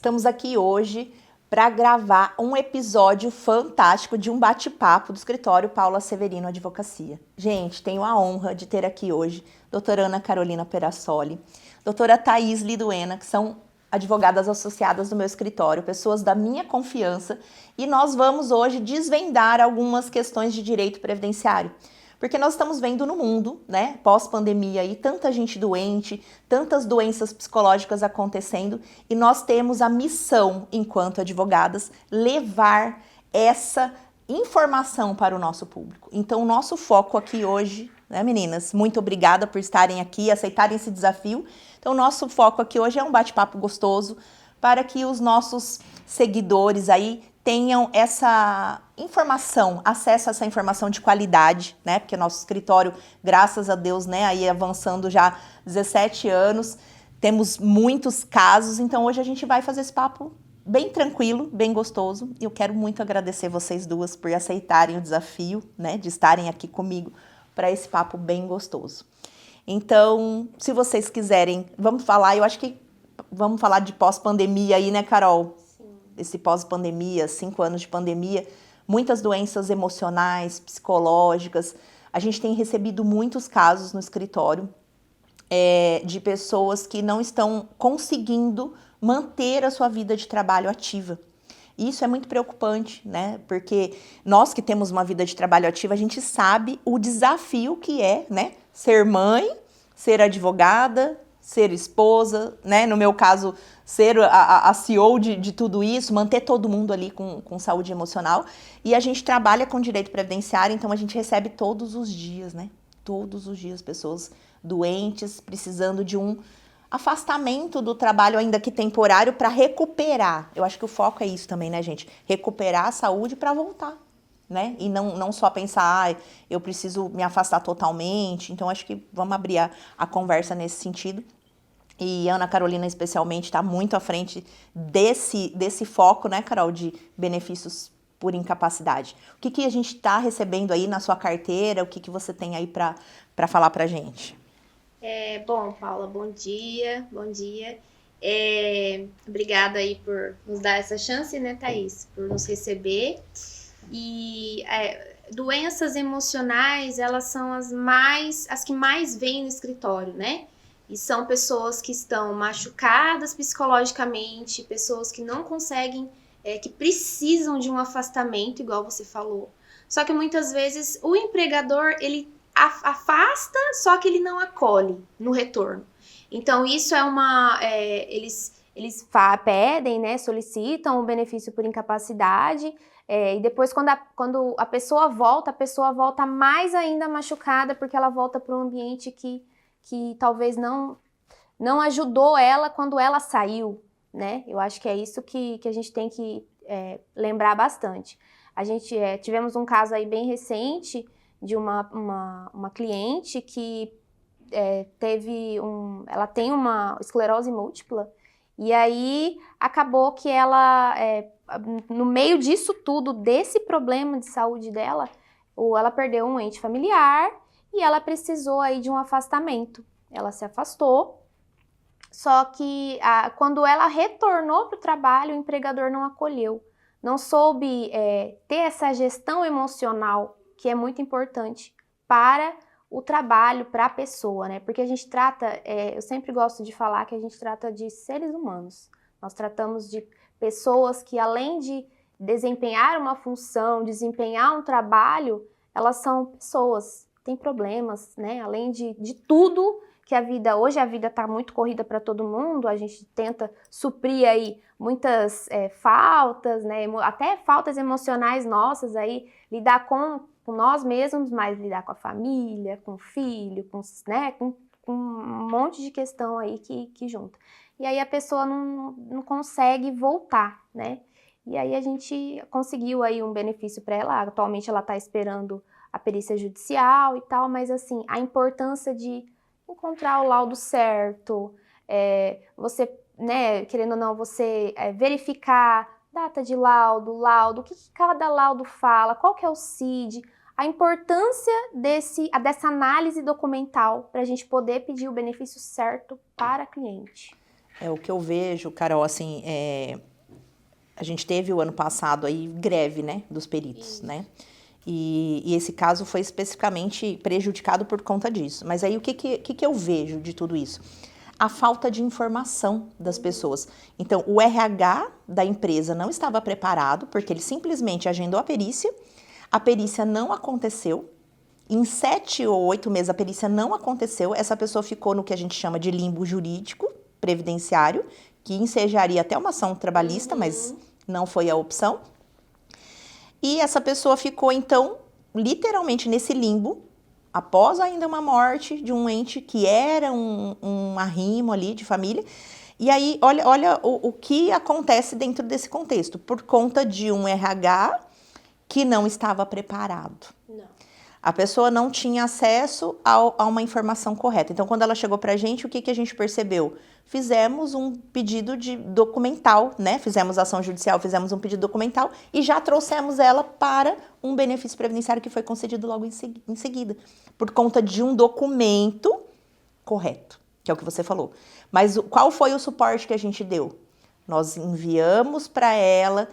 Estamos aqui hoje para gravar um episódio fantástico de um bate-papo do escritório Paula Severino Advocacia. Gente, tenho a honra de ter aqui hoje doutora Ana Carolina Perassoli, doutora Thaís Liduena, que são advogadas associadas do meu escritório, pessoas da minha confiança, e nós vamos hoje desvendar algumas questões de direito previdenciário. Porque nós estamos vendo no mundo, né, pós-pandemia aí, tanta gente doente, tantas doenças psicológicas acontecendo, e nós temos a missão, enquanto advogadas, levar essa informação para o nosso público. Então, o nosso foco aqui hoje, né, meninas, muito obrigada por estarem aqui, aceitarem esse desafio. Então, o nosso foco aqui hoje é um bate-papo gostoso para que os nossos seguidores aí tenham essa informação, acesso a essa informação de qualidade, né? Porque nosso escritório, graças a Deus, né, aí avançando já 17 anos, temos muitos casos, então hoje a gente vai fazer esse papo bem tranquilo, bem gostoso, e eu quero muito agradecer vocês duas por aceitarem o desafio, né, de estarem aqui comigo para esse papo bem gostoso. Então, se vocês quiserem, vamos falar, eu acho que vamos falar de pós-pandemia aí, né, Carol? Esse pós-pandemia, 5 anos de pandemia, muitas doenças emocionais, psicológicas. A gente tem recebido muitos casos no escritório de pessoas que não estão conseguindo manter a sua vida de trabalho ativa. Isso é muito preocupante, né? Porque nós que temos uma vida de trabalho ativa, a gente sabe o desafio que é, né? Ser mãe, ser advogada, ser esposa, né? No meu caso, ser a CEO de tudo isso, manter todo mundo ali com saúde emocional. E a gente trabalha com direito previdenciário, então a gente recebe todos os dias, né? Todos os dias pessoas doentes, precisando de um afastamento do trabalho, ainda que temporário, para recuperar. Eu acho que o foco é isso também, né, gente? Recuperar a saúde para voltar, né? E não só pensar, eu preciso me afastar totalmente. Então, acho que vamos abrir a conversa nesse sentido. E a Ana Carolina, especialmente, está muito à frente desse foco, né, Carol, de benefícios por incapacidade. O que a gente está recebendo aí na sua carteira? O que você tem aí para falar para a gente? Bom, Paula, bom dia, bom dia. Obrigada aí por nos dar essa chance, né, Thaís, por nos receber. E doenças emocionais, elas são as que mais vêm no escritório, né? E são pessoas que estão machucadas psicologicamente, pessoas que não conseguem, que precisam de um afastamento, igual você falou. Só que muitas vezes o empregador, ele afasta, só que ele não acolhe no retorno. Então, isso eles pedem, né, solicitam o benefício por incapacidade, e depois, quando a pessoa volta mais ainda machucada, porque ela volta para um ambiente que talvez não ajudou ela quando ela saiu, né? Eu acho que é isso que a gente tem que lembrar bastante. A gente tivemos um caso aí bem recente de uma cliente que ela tem uma esclerose múltipla, e aí acabou que ela, no meio disso tudo, desse problema de saúde dela, ela perdeu um ente familiar e ela precisou aí de um afastamento. Ela se afastou, só que quando ela retornou para o trabalho, o empregador não acolheu, não soube ter essa gestão emocional, que é muito importante para o trabalho, para a pessoa, né? Porque a gente trata, eu sempre gosto de falar que a gente trata de seres humanos. Nós tratamos de pessoas que, além de desempenhar uma função, desempenhar um trabalho, elas são pessoas, têm problemas, né? Além de tudo que hoje a vida está muito corrida para todo mundo, a gente tenta suprir aí muitas faltas, né? Até faltas emocionais nossas aí, lidar com nós mesmos, mas lidar com a família, com o filho, com um monte de questão aí que junta. E aí a pessoa não consegue voltar, né? E aí a gente conseguiu aí um benefício para ela. Atualmente ela está esperando a perícia judicial e tal, mas assim, a importância de encontrar o laudo certo, você, né, querendo ou não, você verificar data de laudo, o que cada laudo fala, qual que é o CID, a importância dessa análise documental para a gente poder pedir o benefício certo para a cliente. É o que eu vejo, Carol, assim, a gente teve o ano passado aí greve, né, dos peritos, né? E esse caso foi especificamente prejudicado por conta disso. Mas aí o que eu vejo de tudo isso? A falta de informação das pessoas. Então, o RH da empresa não estava preparado, porque ele simplesmente agendou a perícia não aconteceu, em 7 ou 8 meses a perícia não aconteceu, essa pessoa ficou no que a gente chama de limbo jurídico, previdenciário, que ensejaria até uma ação trabalhista, mas não foi a opção. E essa pessoa ficou, então, literalmente nesse limbo, após ainda uma morte de um ente que era um arrimo ali de família. E aí, olha o que acontece dentro desse contexto, por conta de um RH que não estava preparado. Não. A pessoa não tinha acesso a uma informação correta. Então, quando ela chegou pra gente, o que a gente percebeu? Fizemos um pedido de documental, né? Fizemos ação judicial, fizemos um pedido documental e já trouxemos ela para um benefício previdenciário que foi concedido logo em seguida, por conta de um documento correto, que é o que você falou. Mas qual foi o suporte que a gente deu? Nós enviamos para ela,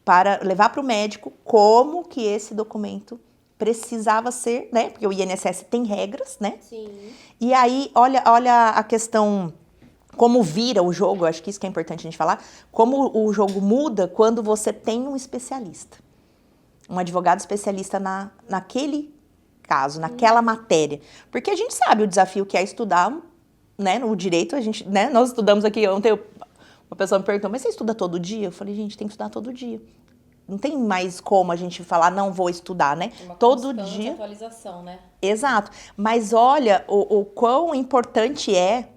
para levar para o médico, como que esse documento precisava ser, né? Porque o INSS tem regras, né? Sim. E aí, olha a questão, como vira o jogo, eu acho que isso que é importante a gente falar, como o jogo muda quando você tem um especialista, um advogado especialista naquele caso, naquela matéria. Porque a gente sabe o desafio que é estudar, né? No direito, a gente, né? Nós estudamos aqui, ontem uma pessoa me perguntou, mas você estuda todo dia? Eu falei, gente, tem que estudar todo dia. Não tem mais como a gente falar, não vou estudar, né? Uma Todo constante dia. atualização, né? Exato. Mas olha o quão importante é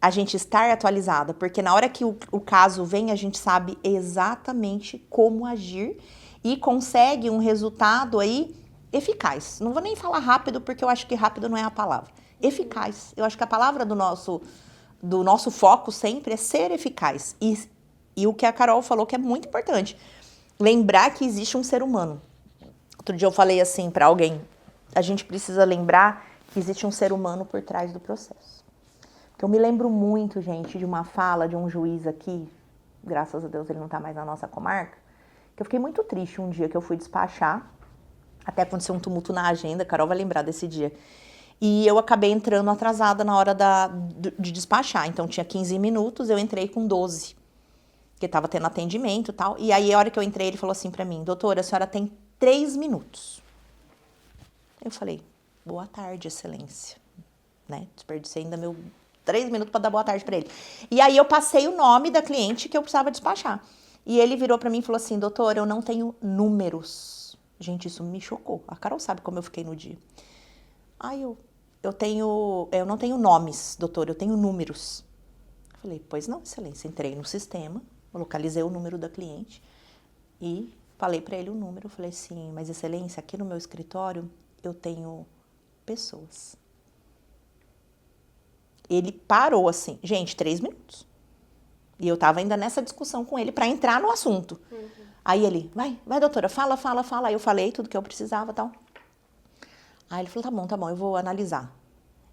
a gente estar atualizada, porque na hora que o caso vem, a gente sabe exatamente como agir e consegue um resultado aí eficaz. Não vou nem falar rápido, porque eu acho que rápido não é a palavra. Eficaz. Eu acho que a palavra do nosso foco sempre é ser eficaz. E o que a Carol falou que é muito importante. Lembrar que existe um ser humano. Outro dia eu falei assim para alguém, a gente precisa lembrar que existe um ser humano por trás do processo. Porque eu me lembro muito, gente, de uma fala de um juiz aqui, graças a Deus ele não tá mais na nossa comarca, que eu fiquei muito triste um dia que eu fui despachar, até aconteceu um tumulto na agenda, a Carol vai lembrar desse dia, e eu acabei entrando atrasada na hora de despachar, então tinha 15 minutos, eu entrei com 12, porque tava tendo atendimento e tal, e aí a hora que eu entrei ele falou assim pra mim, doutora, a senhora tem 3 minutos. Eu falei, boa tarde, excelência, né? Desperdicei ainda 3 minutos para dar boa tarde para ele. E aí eu passei o nome da cliente que eu precisava despachar. E ele virou para mim e falou assim, doutora, eu não tenho números. Gente, isso me chocou. A Carol sabe como eu fiquei no dia. Aí eu não tenho nomes, doutora, eu tenho números. Eu falei, pois não, excelência. Entrei no sistema, localizei o número da cliente e falei para ele o número. Eu falei assim, mas excelência, aqui no meu escritório eu tenho pessoas. Ele parou assim, gente, 3 minutos. E eu tava ainda nessa discussão com ele para entrar no assunto. Aí ele, vai doutora, fala. Aí eu falei tudo que eu precisava e tal. Aí ele falou, tá bom, eu vou analisar.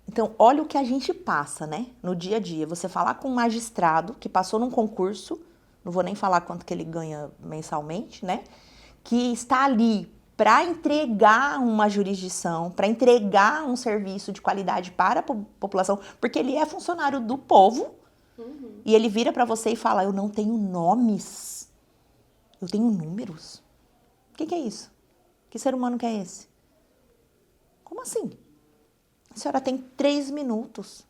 Então, olha o que a gente passa, né, no dia a dia. Você falar com um magistrado que passou num concurso, não vou nem falar quanto que ele ganha mensalmente, né, que está ali para entregar uma jurisdição, para entregar um serviço de qualidade para a população, porque ele é funcionário do povo, e ele vira para você e fala, eu não tenho nomes, eu tenho números. O que é isso? Que ser humano que é esse? Como assim? A senhora tem 3 minutos.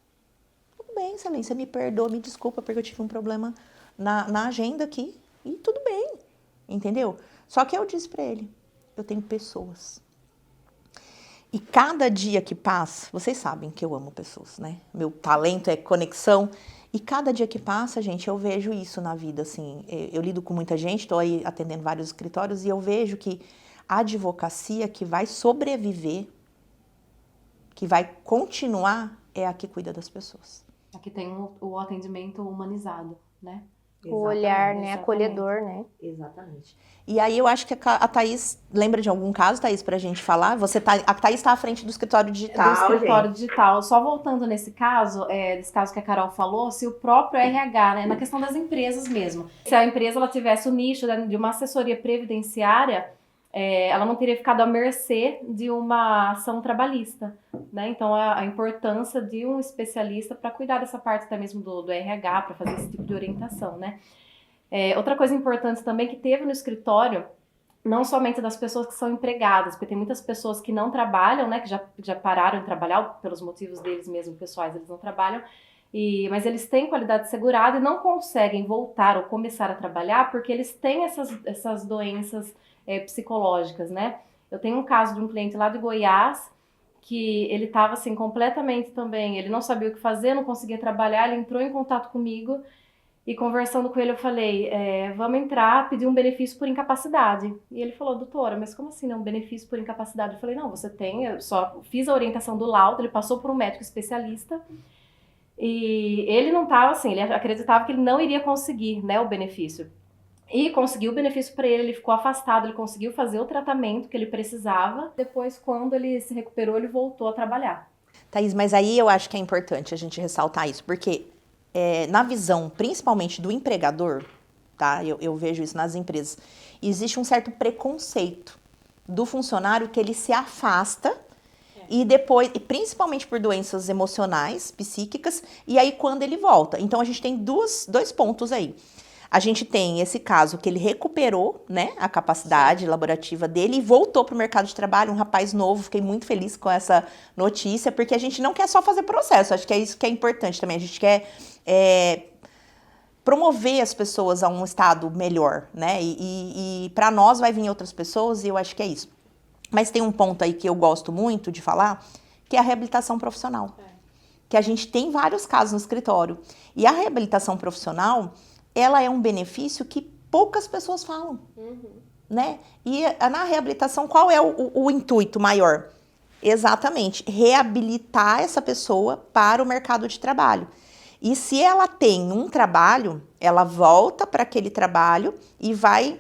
Tudo bem, excelência, me perdoa, me desculpa, porque eu tive um problema na agenda aqui, e tudo bem, entendeu? Só que eu disse para ele, eu tenho pessoas. E cada dia que passa, vocês sabem que eu amo pessoas, né? Meu talento é conexão. E cada dia que passa, gente, eu vejo isso na vida, assim. Eu lido com muita gente, estou aí atendendo vários escritórios, e eu vejo que a advocacia que vai sobreviver, que vai continuar, é a que cuida das pessoas. Aqui tem o atendimento humanizado, né? O olhar, né, Exatamente. acolhedor, né? Exatamente. E aí eu acho que a Thaís, lembra de algum caso, Thaís, pra gente falar? A Thaís tá à frente do escritório digital, Do escritório gente. digital. Só voltando nesse caso, desse caso que a Carol falou, se o próprio RH, né, na questão das empresas mesmo, se a empresa ela tivesse o nicho de uma assessoria previdenciária, ela não teria ficado à mercê de uma ação trabalhista, né? Então a importância de um especialista para cuidar dessa parte até mesmo do RH, para fazer esse tipo de orientação, né? Outra coisa importante também que teve no escritório, não somente das pessoas que são empregadas, porque tem muitas pessoas que não trabalham, né, que já pararam de trabalhar pelos motivos deles mesmo pessoais, eles não trabalham, mas eles têm qualidade segurada e não conseguem voltar ou começar a trabalhar porque eles têm essas doenças psicológicas, né? Eu tenho um caso de um cliente lá de Goiás que ele estava assim completamente também, ele não sabia o que fazer, não conseguia trabalhar, ele entrou em contato comigo. E conversando com ele, eu falei, vamos entrar, pedir um benefício por incapacidade. E ele falou, doutora, mas como assim, né, um benefício por incapacidade? Eu falei, não, você tem, eu só fiz a orientação do laudo, ele passou por um médico especialista, e ele não estava assim, ele acreditava que ele não iria conseguir, né, o benefício. E conseguiu o benefício para ele ficou afastado, ele conseguiu fazer o tratamento que ele precisava. Depois, quando ele se recuperou, ele voltou a trabalhar. Thaís, mas aí eu acho que é importante a gente ressaltar isso, porque na visão, principalmente do empregador, tá? Eu vejo isso nas empresas, existe um certo preconceito do funcionário que ele se afasta e depois, e principalmente por doenças emocionais, psíquicas, e aí quando ele volta. Então a gente tem dois pontos aí. A gente tem esse caso que ele recuperou, né, a capacidade laborativa dele e voltou para o mercado de trabalho, um rapaz novo. Fiquei muito feliz com essa notícia, porque a gente não quer só fazer processo, acho que é isso que é importante também. A gente quer promover as pessoas a um estado melhor, né, e para nós vai vir outras pessoas e eu acho que é isso. Mas tem um ponto aí que eu gosto muito de falar, que é a reabilitação profissional. Que a gente tem vários casos no escritório. E a reabilitação profissional, ela é um benefício que poucas pessoas falam, né? E na reabilitação, qual é o intuito maior? Exatamente, reabilitar essa pessoa para o mercado de trabalho. E se ela tem um trabalho, ela volta para aquele trabalho e vai...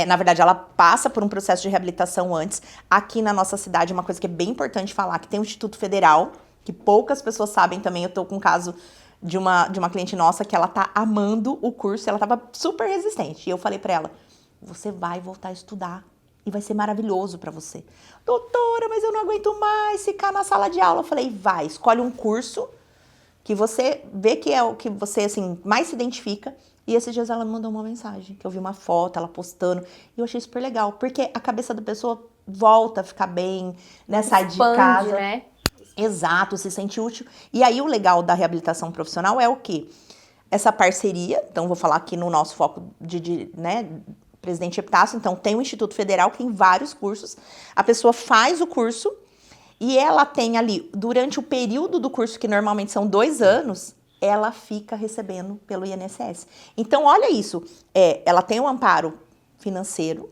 na verdade, ela passa por um processo de reabilitação antes. Aqui na nossa cidade, uma coisa que é bem importante falar, que tem o Instituto Federal, que poucas pessoas sabem também. Eu tô com um caso de uma cliente nossa que ela tá amando o curso, ela tava super resistente. E eu falei pra ela, você vai voltar a estudar e vai ser maravilhoso pra você. Doutora, mas eu não aguento mais ficar na sala de aula. Eu falei, vai, escolhe um curso que você vê que é o que você, assim, mais se identifica. E esses dias ela me mandou uma mensagem, que eu vi uma foto, ela postando, e eu achei super legal, porque a cabeça da pessoa volta a ficar bem, né, sai de casa. Né? Exato, se sente útil. E aí o legal da reabilitação profissional é o quê? Essa parceria, então vou falar aqui no nosso foco né, Presidente Epitácio, então tem o Instituto Federal, que tem vários cursos, a pessoa faz o curso, e ela tem ali, durante o período do curso, que normalmente são 2 anos, ela fica recebendo pelo INSS. Então, olha isso, ela tem um amparo financeiro,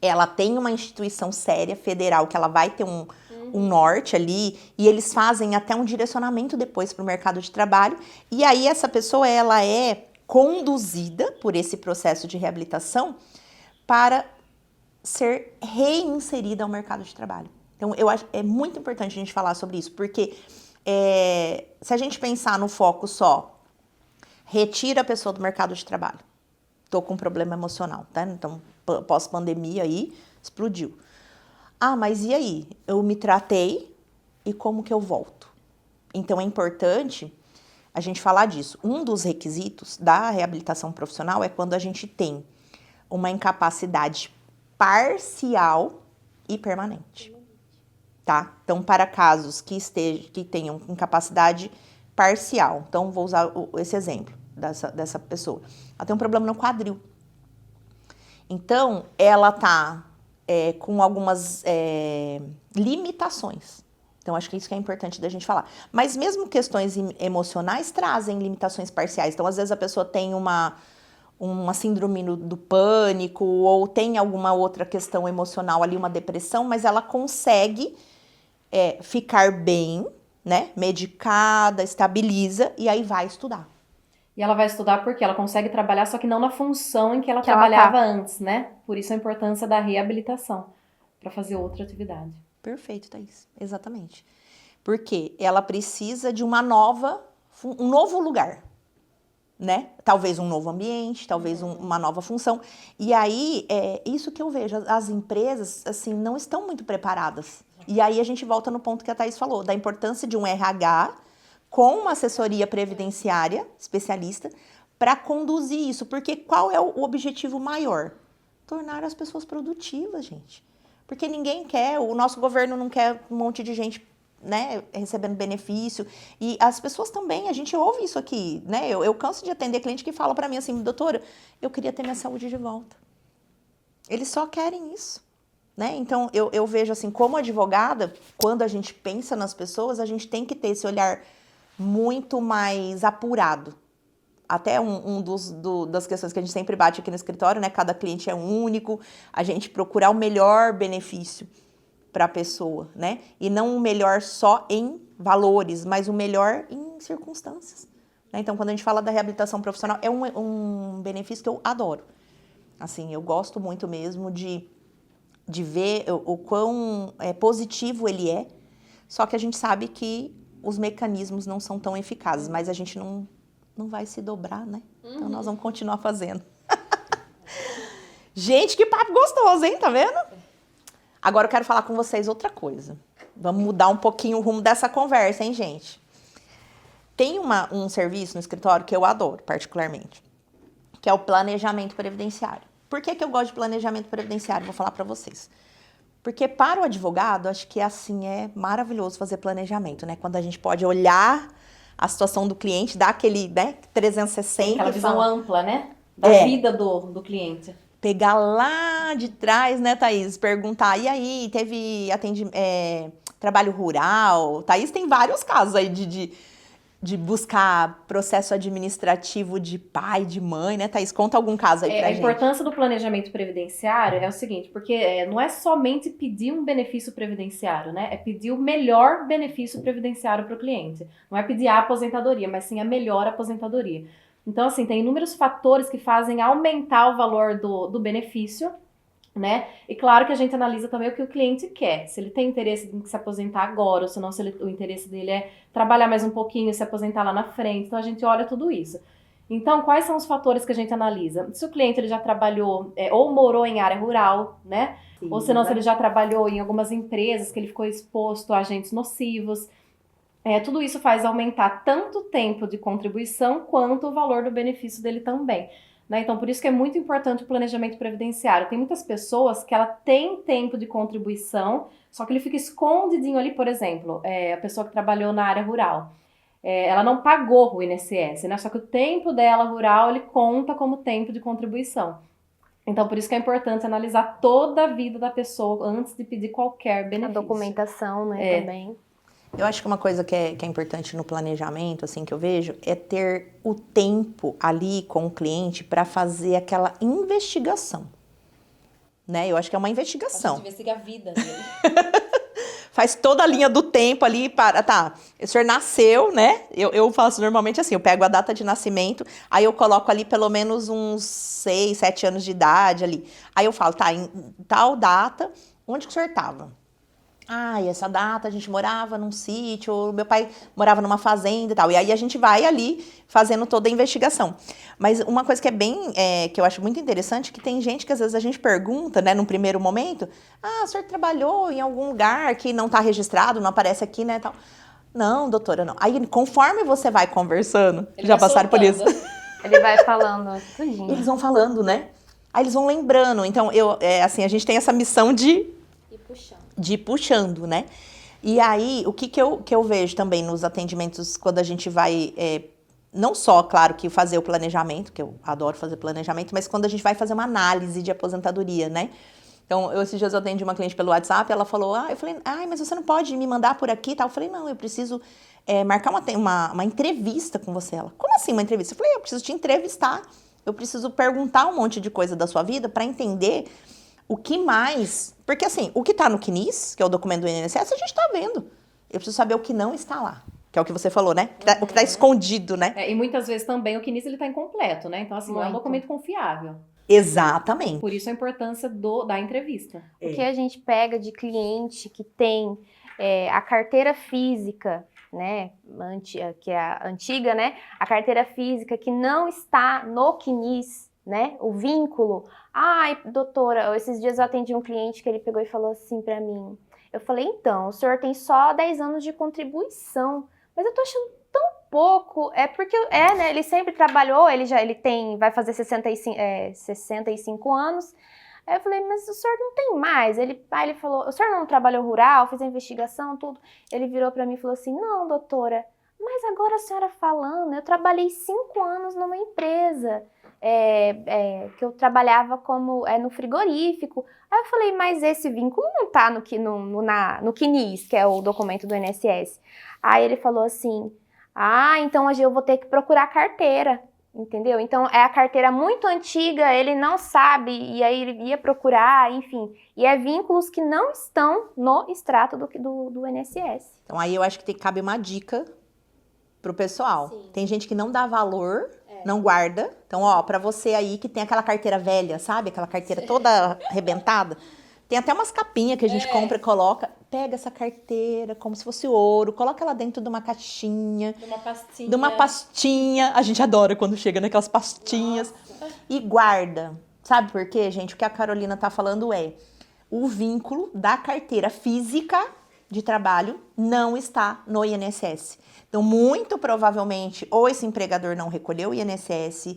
ela tem uma instituição séria, federal, que ela vai ter um norte ali, e eles fazem até um direcionamento depois para o mercado de trabalho, e aí essa pessoa, ela é conduzida por esse processo de reabilitação para ser reinserida ao mercado de trabalho. Então, eu acho é muito importante a gente falar sobre isso, porque se a gente pensar no foco só, retira a pessoa do mercado de trabalho. Tô com um problema emocional, tá? Então, pós-pandemia aí, explodiu. Ah, mas e aí? Eu me tratei e como que eu volto? Então, é importante a gente falar disso. Um dos requisitos da reabilitação profissional é quando a gente tem uma incapacidade parcial e permanente. Tá? Então, para casos que tenham incapacidade parcial, então vou usar esse exemplo dessa pessoa. Ela tem um problema no quadril. Então, ela tá com algumas limitações. Então, acho que isso que é importante da gente falar. Mas mesmo questões emocionais trazem limitações parciais. Então, às vezes a pessoa tem uma síndrome do pânico ou tem alguma outra questão emocional ali, uma depressão, mas ela consegue ficar bem, né, medicada, estabiliza e aí vai estudar. E ela vai estudar porque ela consegue trabalhar, só que não na função em que ela Que ela trabalhava antes, né? Por isso a importância da reabilitação, para fazer outra atividade. Perfeito, Thaís. Exatamente. Porque ela precisa de um novo lugar, né? Talvez um novo ambiente, talvez uma nova função. E aí, é isso que eu vejo. As empresas, assim, não estão muito preparadas. E aí a gente volta no ponto que a Thaís falou, da importância de um RH com uma assessoria previdenciária especialista para conduzir isso. Porque qual é o objetivo maior? Tornar as pessoas produtivas, gente. Porque ninguém quer, o nosso governo não quer um monte de gente, né, recebendo benefício. E as pessoas também, a gente ouve isso aqui, né? Eu canso de atender cliente que fala para mim assim, doutora, eu queria ter minha saúde de volta. Eles só querem isso, né? Então, eu vejo assim, como advogada, quando a gente pensa nas pessoas, a gente tem que ter esse olhar muito mais apurado. Até das questões que a gente sempre bate aqui no escritório, né? Cada cliente é único, a gente procurar o melhor benefício para a pessoa, né? E não o melhor só em valores, mas o melhor em circunstâncias, né? Então, quando a gente fala da reabilitação profissional, é um benefício que eu adoro. Assim, eu gosto muito mesmo de ver o quão positivo ele é, só que a gente sabe que os mecanismos não são tão eficazes, mas a gente não vai se dobrar, né? Então, nós vamos continuar fazendo. Gente, que papo gostoso, hein? Tá vendo? Agora eu quero falar com vocês outra coisa. Vamos mudar um pouquinho o rumo dessa conversa, hein, gente? Tem um serviço no escritório que eu adoro, particularmente, que é o planejamento previdenciário. Por que eu gosto de planejamento previdenciário? Vou falar para vocês. Porque para o advogado, acho que assim é maravilhoso fazer planejamento, né? Quando a gente pode olhar a situação do cliente, dar aquele, né, 360. Aquela visão ampla, né? Da vida do cliente. Pegar lá de trás, né, Thaís? Perguntar, e aí, teve trabalho rural? Thaís tem vários casos aí de buscar processo administrativo de pai, de mãe, né, Thaís? Conta algum caso aí pra gente. A importância do planejamento previdenciário é o seguinte, porque não é somente pedir um benefício previdenciário, né? É pedir o melhor benefício previdenciário para o cliente. Não é pedir a aposentadoria, mas sim a melhor aposentadoria. Então, assim, tem inúmeros fatores que fazem aumentar o valor do benefício, né? E claro que a gente analisa também o que o cliente quer. Se ele tem interesse em se aposentar agora, ou se não, o interesse dele é trabalhar mais um pouquinho e se aposentar lá na frente. Então, a gente olha tudo isso. Então, quais são os fatores que a gente analisa? Se o cliente ele já trabalhou ou morou em área rural, né? Sim, ou se não, se ele já trabalhou em algumas empresas que ele ficou exposto a agentes nocivos. Tudo isso faz aumentar tanto o tempo de contribuição quanto o valor do benefício dele também, né? Então, por isso que é muito importante o planejamento previdenciário. Tem muitas pessoas que ela tem tempo de contribuição, só que ele fica escondidinho ali, por exemplo, a pessoa que trabalhou na área rural. Ela não pagou o INSS, né? Só que o tempo dela rural, ele conta como tempo de contribuição. Então, por isso que é importante analisar toda a vida da pessoa antes de pedir qualquer benefício. A documentação, né, também. Eu acho que uma coisa que é importante no planejamento, assim, que eu vejo, é ter o tempo ali com o cliente para fazer aquela investigação, né? Eu acho que é uma investigação. A gente investiga a vida dele. Faz toda a linha do tempo ali para... Tá, o senhor nasceu, né? Eu faço normalmente assim, eu pego a data de nascimento, aí eu coloco ali pelo menos uns 6, 7 anos de idade ali. Aí eu falo, tá, em tal data, onde que o senhor estava? E essa data a gente morava num sítio, ou meu pai morava numa fazenda e tal. E aí a gente vai ali fazendo toda a investigação. Mas uma coisa que é bem, que eu acho muito interessante, que tem gente que às vezes a gente pergunta, né, num primeiro momento, o senhor trabalhou em algum lugar que não está registrado, não aparece aqui, né, tal. Não, doutora, não. Aí conforme você vai conversando, já passaram por isso. Ele vai falando tudinho. Eles vão falando, né? Aí eles vão lembrando. Então, assim, a gente tem essa missão de ir puxando, né? E aí, o que eu vejo também nos atendimentos, quando a gente vai, não só, claro, que fazer o planejamento, que eu adoro fazer planejamento, mas quando a gente vai fazer uma análise de aposentadoria, né? Então, esses dias eu atendi uma cliente pelo WhatsApp, ela falou, eu falei, mas você não pode me mandar por aqui e tal? Eu falei, não, eu preciso marcar uma entrevista com você. Ela, como assim uma entrevista? Eu falei, eu preciso te entrevistar, eu preciso perguntar um monte de coisa da sua vida para entender o que mais... Porque, assim, o que está no CNIS, que é o documento do INSS, a gente está vendo. Eu preciso saber o que não está lá. Que é o que você falou, né? O que tá escondido, né? E muitas vezes também o CNIS ele tá incompleto, né? Então, assim, não é um Muito. documento confiável. Exatamente. Por isso a importância da entrevista. O que a gente pega de cliente que tem a carteira física, né, que é a antiga, né, a carteira física que não está no CNIS, né, o vínculo. Ai, doutora, esses dias eu atendi um cliente que ele pegou e falou assim pra mim, eu falei, então, o senhor tem só 10 anos de contribuição, mas eu tô achando tão pouco, porque, né, ele sempre trabalhou, ele vai fazer 65 anos. Aí eu falei, mas o senhor não tem mais? Aí ele falou, o senhor não trabalhou rural, fez a investigação, tudo? Ele virou pra mim e falou assim, não, doutora, mas agora a senhora falando, eu trabalhei 5 anos numa empresa, que eu trabalhava como no frigorífico. Aí eu falei, mas esse vínculo não tá no CNIS, que é o documento do INSS. Aí ele falou assim, então eu vou ter que procurar a carteira. Entendeu? Então, é a carteira muito antiga, ele não sabe, e aí ele ia procurar, enfim. E é vínculos que não estão no extrato do INSS. Então, aí eu acho que cabe uma dica pro pessoal. Sim. Tem gente que não dá valor, não guarda. Então, ó, pra você aí que tem aquela carteira velha, sabe? Aquela carteira toda arrebentada. Tem até umas capinhas que a gente compra e coloca. Pega essa carteira como se fosse ouro, coloca ela dentro de uma caixinha. De uma pastinha. De uma pastinha. A gente adora quando chega naquelas pastinhas. Nossa. E guarda. Sabe por quê, gente? O que a Carolina tá falando o vínculo da carteira física de trabalho não está no INSS. Então, muito provavelmente, ou esse empregador não recolheu o INSS,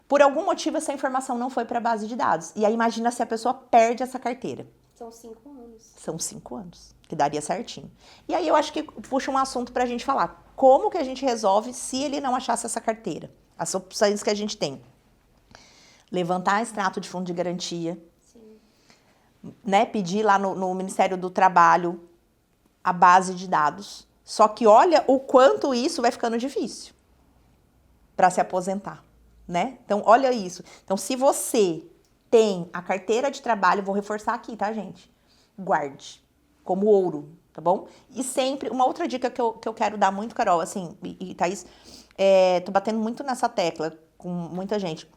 por algum motivo essa informação não foi para a base de dados. E aí imagina se a pessoa perde essa carteira. São 5 anos. São 5 anos, que daria certinho. E aí eu acho que puxa um assunto pra gente falar. Como que a gente resolve se ele não achasse essa carteira? As opções que a gente tem. Levantar extrato de fundo de garantia. Sim. Né? Pedir lá no Ministério do Trabalho a base de dados. Só que olha o quanto isso vai ficando difícil para se aposentar. Né? Então, olha isso. Então, se você tem a carteira de trabalho, vou reforçar aqui, tá, gente? Guarde como ouro, tá bom? E sempre, uma outra dica que eu quero dar muito, Carol, assim, e Thaís, tô batendo muito nessa tecla com muita gente.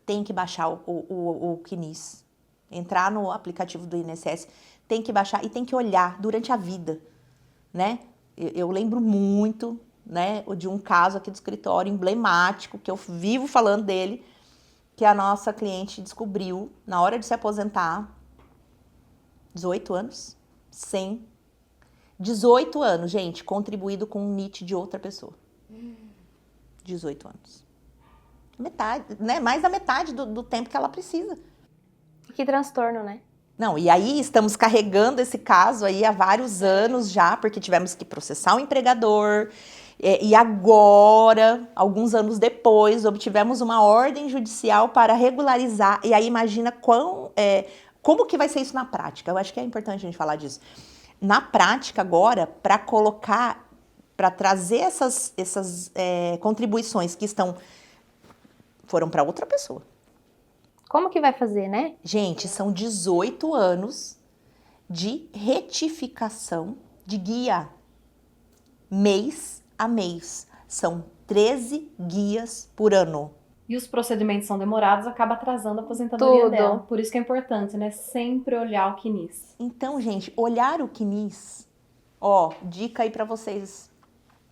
Tem que baixar o CNIS, entrar no aplicativo do INSS, tem que baixar e tem que olhar durante a vida, né? Eu lembro muito, né, de um caso aqui do escritório emblemático, que eu vivo falando dele, que a nossa cliente descobriu, na hora de se aposentar, 18 anos, 18 anos, gente, contribuído com um NIT de outra pessoa. 18 anos. Metade, né, mais da metade do tempo que ela precisa. Que transtorno, né? Não, e aí estamos carregando esse caso aí há vários anos já, porque tivemos que processar o empregador, e agora, alguns anos depois, obtivemos uma ordem judicial para regularizar. E aí imagina como que vai ser isso na prática. Eu acho que é importante a gente falar disso. Na prática agora, para colocar, para trazer essas contribuições que foram para outra pessoa. Como que vai fazer, né? Gente, são 18 anos de retificação de guia, mês a mês. São 13 guias por ano. E os procedimentos são demorados, acaba atrasando a aposentadoria Tudo. dela. Por isso que é importante, né? Sempre olhar o CNIS. Então, gente, olhar o CNIS, dica aí pra vocês.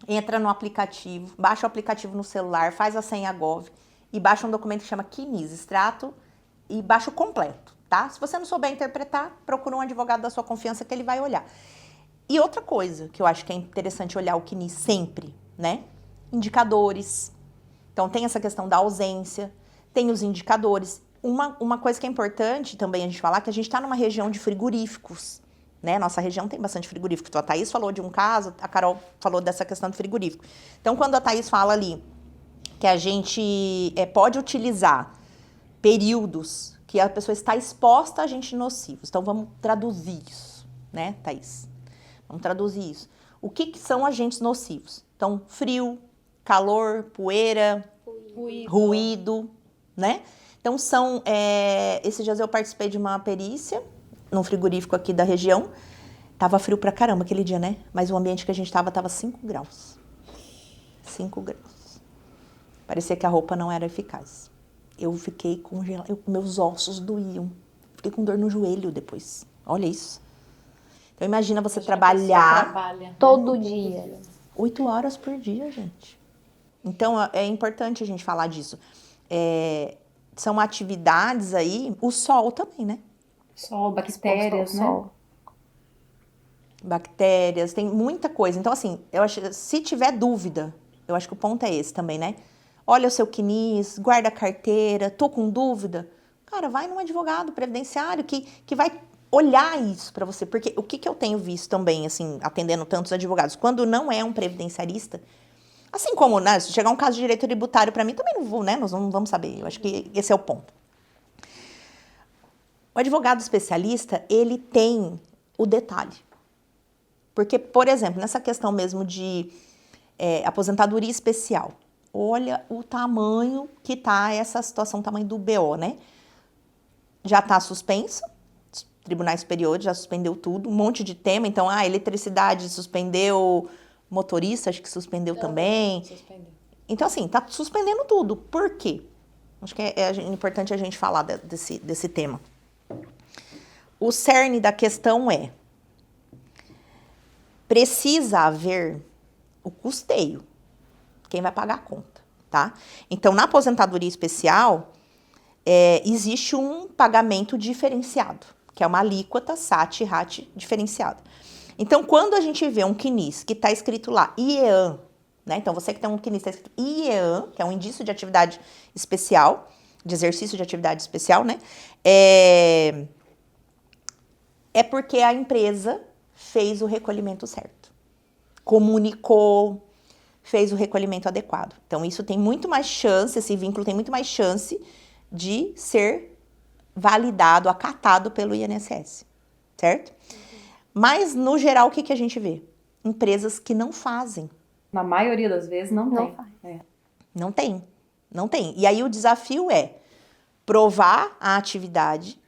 Entra no aplicativo, baixa o aplicativo no celular, faz a senha Gov e baixa um documento que chama CNIS, extrato, e baixa o completo, tá? Se você não souber interpretar, procura um advogado da sua confiança que ele vai olhar. E outra coisa que eu acho que é interessante olhar o CNIS sempre, né? Indicadores. Então, tem essa questão da ausência, tem os indicadores. Uma coisa que é importante também a gente falar, que a gente está numa região de frigoríficos, né? Nossa região tem bastante frigorífico. Então, a Thaís falou de um caso, a Carol falou dessa questão do frigorífico. Então, quando a Thaís fala ali que a gente pode utilizar períodos que a pessoa está exposta a agentes nocivos. Então, vamos traduzir isso, né, Thaís? Vamos traduzir isso. O que são agentes nocivos? Então, frio, calor, poeira, ruído, né? Então, esses dias eu participei de uma perícia num frigorífico aqui da região Tava frio pra caramba aquele dia, né? Mas o ambiente que a gente tava 5 graus. 5 graus. Parecia que a roupa não era eficaz. Eu fiquei congelada, meus ossos doíam. Fiquei com dor no joelho depois. Olha isso. Então imagina você trabalhar Todo dia. 8 horas por dia, gente. Então é importante a gente falar disso. São atividades aí, o sol também, né? Sol, bactérias, Exposto ao né? sol. Bactérias, tem muita coisa. Então, assim, eu acho, se tiver dúvida, eu acho que o ponto é esse também, né? Olha o seu CNIS, guarda a carteira, tô com dúvida. Cara, vai num advogado previdenciário que vai olhar isso pra você. Porque o que eu tenho visto também, assim, atendendo tantos advogados, quando não é um previdenciarista, assim como, né, se chegar um caso de direito tributário pra mim, também não vou, né? Nós não vamos saber. Eu acho que esse é o ponto. O advogado especialista, ele tem o detalhe. Porque, por exemplo, nessa questão mesmo de aposentadoria especial, olha o tamanho que tá essa situação, o tamanho do BO, né? Já tá suspenso, Tribunais Superiores já suspendeu tudo, um monte de tema. Então, eletricidade suspendeu, motorista acho que suspendeu também. Suspendeu. Então, assim, tá suspendendo tudo. Por quê? Acho que é importante a gente falar desse tema. O cerne da questão precisa haver o custeio. Quem vai pagar a conta, tá? Então, na aposentadoria especial, existe um pagamento diferenciado, que é uma alíquota SAT e RAT diferenciada. Então, quando a gente vê um CNIS que está escrito lá, IEAM, né? Então, você que tem um CNIS que está escrito IEAM, que é um indício de atividade especial, de exercício de atividade especial, né? É porque a empresa fez o recolhimento certo. Comunicou, fez o recolhimento adequado. Então, isso tem muito mais chance, esse vínculo tem muito mais chance de ser validado, acatado pelo INSS, certo? Mas, no geral, o que a gente vê? Empresas que não fazem. Na maioria das vezes não Não tem. faz. Não tem, não tem. E aí o desafio é provar a atividade.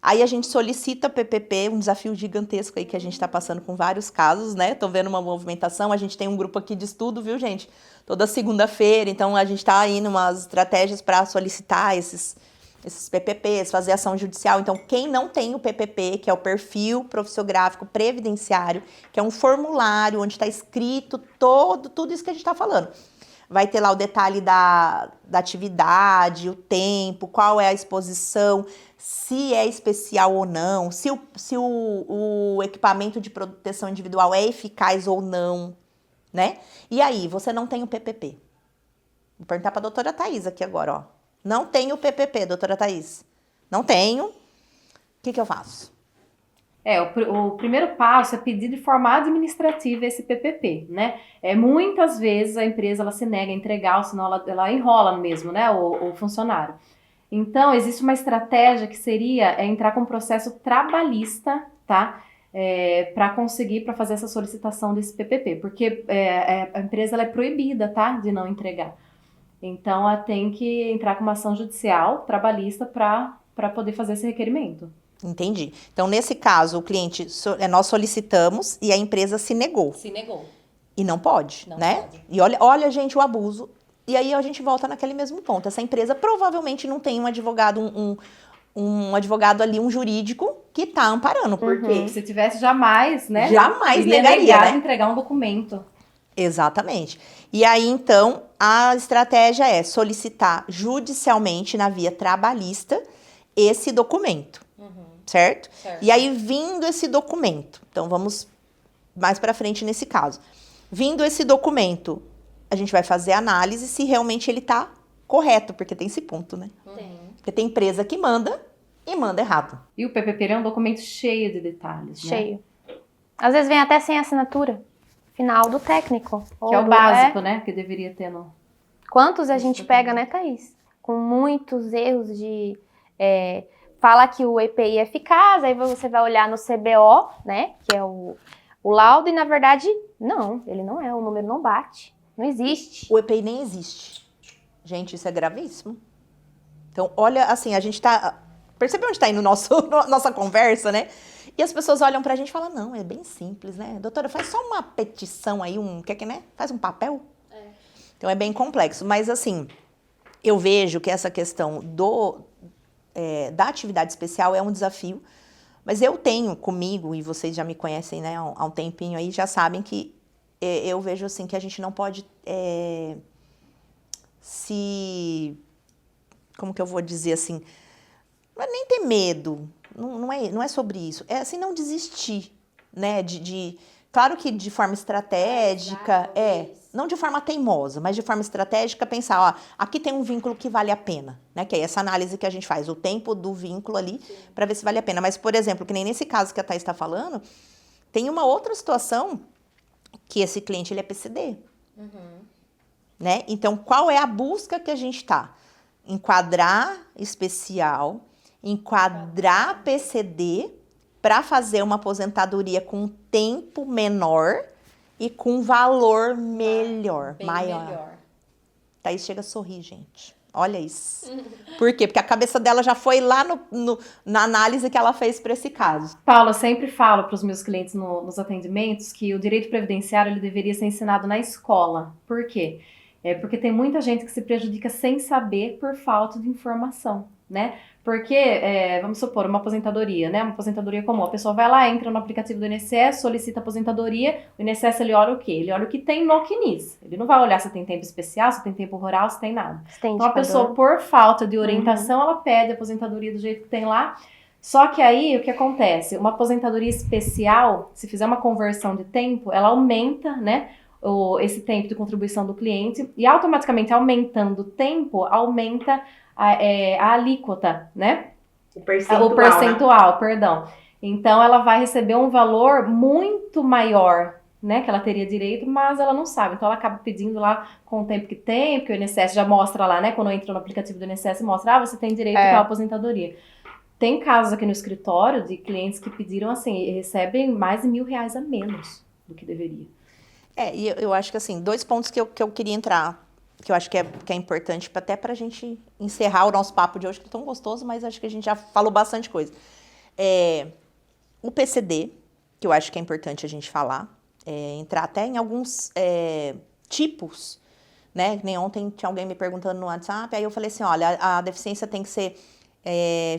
Aí a gente solicita PPP, um desafio gigantesco aí que a gente está passando com vários casos, né? Tô vendo uma movimentação, a gente tem um grupo aqui de estudo, viu, gente? Toda segunda-feira, então a gente está indo umas estratégias para solicitar esses PPPs, fazer ação judicial. Então, quem não tem o PPP, que é o perfil profissiográfico previdenciário, que é um formulário onde está escrito tudo isso que a gente está falando. Vai ter lá o detalhe da atividade, o tempo, qual é a exposição, se é especial ou não, se o equipamento de proteção individual é eficaz ou não, né? E aí, você não tem o PPP. Vou perguntar para a doutora Thaís aqui agora, ó. Não tenho o PPP, doutora Thaís. Não tenho. O que eu faço? O primeiro passo é pedir de forma administrativa esse PPP, né? Muitas vezes a empresa ela se nega a entregar, ou senão ela enrola mesmo, né, o funcionário. Então, existe uma estratégia que seria entrar com um processo trabalhista, tá? Para fazer essa solicitação desse PPP, porque a empresa ela é proibida, tá, de não entregar. Então, ela tem que entrar com uma ação judicial trabalhista para poder fazer esse requerimento. Entendi. Então, nesse caso, o cliente, nós solicitamos e a empresa se negou. Se negou. E não pode, Não né? pode. E olha, gente, o abuso. E aí a gente volta naquele mesmo ponto. Essa empresa provavelmente não tem um advogado, um advogado ali, um jurídico, que tá amparando. Por quê? Se tivesse, jamais, né? Jamais iria negaria, negar né? de entregar um documento. Exatamente. E aí, então, a estratégia é solicitar judicialmente, na via trabalhista, esse documento, certo? E aí, vindo esse documento, então vamos mais para frente nesse caso. Vindo esse documento, a gente vai fazer a análise se realmente ele tá correto, porque tem esse ponto, né? Porque tem empresa que manda e manda errado. E o PPP é um documento cheio de detalhes, né? Cheio. Às vezes vem até sem assinatura. Final do técnico. Que é o básico, né? Que deveria ter no... Quantos a gente pega, né, Thaís? Com muitos erros de... fala que o EPI é eficaz, aí você vai olhar no CBO, né? Que é o laudo, e na verdade, não. Ele não é, o número não bate. Não existe. O EPI nem existe. Gente, isso é gravíssimo. Então, olha, assim, a gente tá... Percebe onde tá indo nossa conversa, né? E as pessoas olham pra gente e falam, não, é bem simples, né? Doutora, faz só uma petição aí, né? Faz um papel. Então é bem complexo. Mas assim, eu vejo que essa questão da atividade especial é um desafio. Mas eu tenho comigo, e vocês já me conhecem, né, há um tempinho aí, já sabem que eu vejo assim que a gente não pode como que eu vou dizer assim, não é nem ter medo, não é sobre isso, é assim, não desistir, né, claro que de forma estratégica, não de forma teimosa, mas de forma estratégica pensar, ó, aqui tem um vínculo que vale a pena, né, que é essa análise que a gente faz, o tempo do vínculo ali, para ver se vale a pena. Mas, por exemplo, que nem nesse caso que a Thaís está falando, tem uma outra situação que esse cliente, ele é PCD, né, então qual é a busca que a gente está? Enquadrar especial, enquadrar PCD para fazer uma aposentadoria com tempo menor e com valor melhor, maior. Thaís chega a sorrir, gente. Olha isso. Por quê? Porque a cabeça dela já foi lá na análise que ela fez para esse caso. Paula, eu sempre falo para os meus clientes nos atendimentos que o direito previdenciário ele deveria ser ensinado na escola. Por quê? Porque tem muita gente que se prejudica sem saber por falta de informação, né? Porque, vamos supor, uma aposentadoria, né? Uma aposentadoria comum. A pessoa vai lá, entra no aplicativo do INSS, solicita aposentadoria, o INSS ele olha o quê? Ele olha o que tem no CNIS. Ele não vai olhar se tem tempo especial, se tem tempo rural, se tem nada. Então a pessoa, por falta de orientação, ela pede a aposentadoria do jeito que tem lá. Só que aí, o que acontece? Uma aposentadoria especial, se fizer uma conversão de tempo, ela aumenta, né? Esse tempo de contribuição do cliente e automaticamente aumentando o tempo, aumenta a alíquota, né? O percentual, né? Perdão. Então, ela vai receber um valor muito maior, né? Que ela teria direito, mas ela não sabe. Então, ela acaba pedindo lá com o tempo que tem, porque o INSS já mostra lá, né? Quando entra no aplicativo do INSS, mostra, você tem direito à aposentadoria. Tem casos aqui no escritório de clientes que pediram, assim, recebem mais de R$1.000 a menos do que deveria. E eu acho que, assim, 2 pontos que eu queria entrar, que eu acho que é importante até pra gente encerrar o nosso papo de hoje, que é tão gostoso, mas acho que a gente já falou bastante coisa. O PCD, que eu acho que é importante a gente falar, entrar até em alguns tipos, né? Que nem ontem tinha alguém me perguntando no WhatsApp, aí eu falei assim, olha, a deficiência tem que ser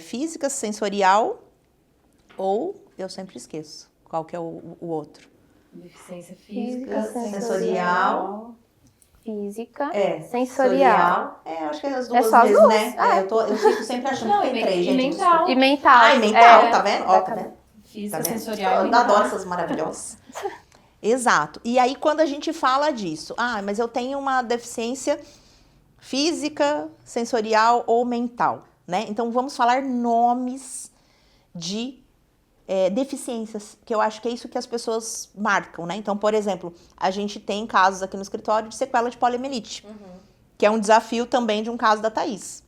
física, sensorial, ou, eu sempre esqueço, qual que é o outro? Deficiência física, sensorial... Física, sensorial. Acho que é as duas mesmo, né? Eu fico sempre achando que tem 3, gente. Mental. E mental, tá vendo? Ó, tá vendo? Física, tá vendo? sensorial. Eu adoro essas maravilhosas. Exato. E aí, quando a gente fala disso, mas eu tenho uma deficiência física, sensorial ou mental, né? Então, vamos falar nomes de deficiências, que eu acho que é isso que as pessoas marcam, né? Então, por exemplo, a gente tem casos aqui no escritório de sequela de poliomielite, que é um desafio também de um caso da Thaís,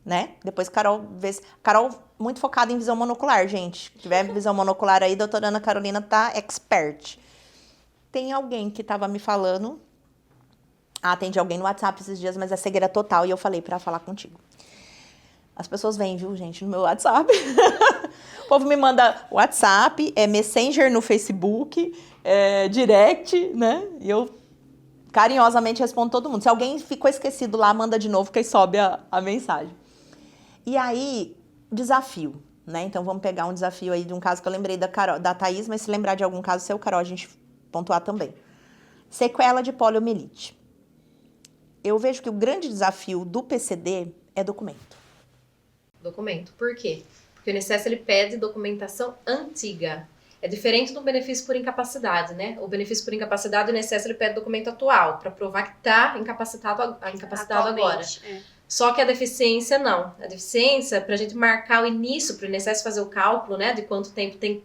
né? Depois Carol muito focada em visão monocular, gente. Se tiver visão monocular aí, doutora Ana Carolina tá expert. Tem alguém que tava me falando, atendi alguém no WhatsApp esses dias, mas é cegueira total, e eu falei pra falar contigo. As pessoas vêm, viu, gente, no meu WhatsApp. O povo me manda WhatsApp, Messenger no Facebook, Direct, né? E eu carinhosamente respondo todo mundo. Se alguém ficou esquecido lá, manda de novo, que aí sobe a mensagem. E aí, desafio, né? Então, vamos pegar um desafio aí de um caso que eu lembrei da Thaís, mas se lembrar de algum caso seu, Carol, a gente pontuar também. Sequela de poliomielite. Eu vejo que o grande desafio do PCD é documento. Por quê? Porque o INSS ele pede documentação antiga. É diferente do benefício por incapacidade, né? O benefício por incapacidade, o INSS ele pede documento atual para provar que está incapacitado agora. Só que a deficiência não. A deficiência, para a gente marcar o início, para o INSS fazer o cálculo, né, de quanto tempo tem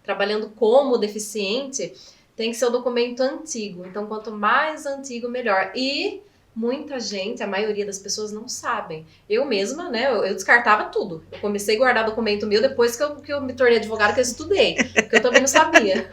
trabalhando como deficiente, tem que ser o documento antigo. Então, quanto mais antigo, melhor. E muita gente, a maioria das pessoas não sabem. Eu mesma, né, eu descartava tudo. Eu comecei a guardar documento meu depois que eu me tornei advogada, que eu estudei. Porque eu também não sabia.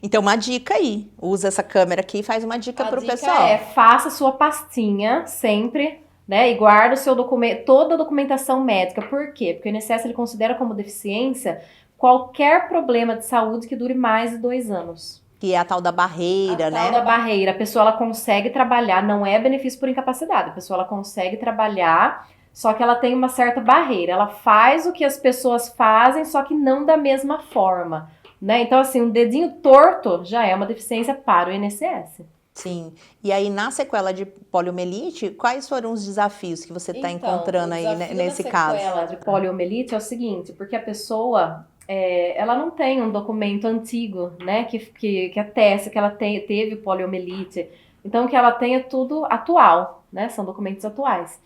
Então, uma dica aí. Usa essa câmera aqui e faz uma dica pro pessoal. Faça sua pastinha sempre, né, e guarda o seu documento, toda a documentação médica. Por quê? Porque o INSS ele considera como deficiência qualquer problema de saúde que dure mais de 2 anos. Que é a tal da barreira, A né? tal da barreira, a pessoa ela consegue trabalhar, não é benefício por incapacidade, a pessoa ela consegue trabalhar, só que ela tem uma certa barreira, ela faz o que as pessoas fazem, só que não da mesma forma, né? Então, assim, um dedinho torto já é uma deficiência para o INSS. Sim. E aí, na sequela de poliomielite, quais foram os desafios que você está encontrando aí nesse caso? A sequela de poliomielite é o seguinte, porque a pessoa, ela não tem um documento antigo, né, que atesta que ela teve poliomielite. Então, o que ela tem é tudo atual, né, são documentos atuais.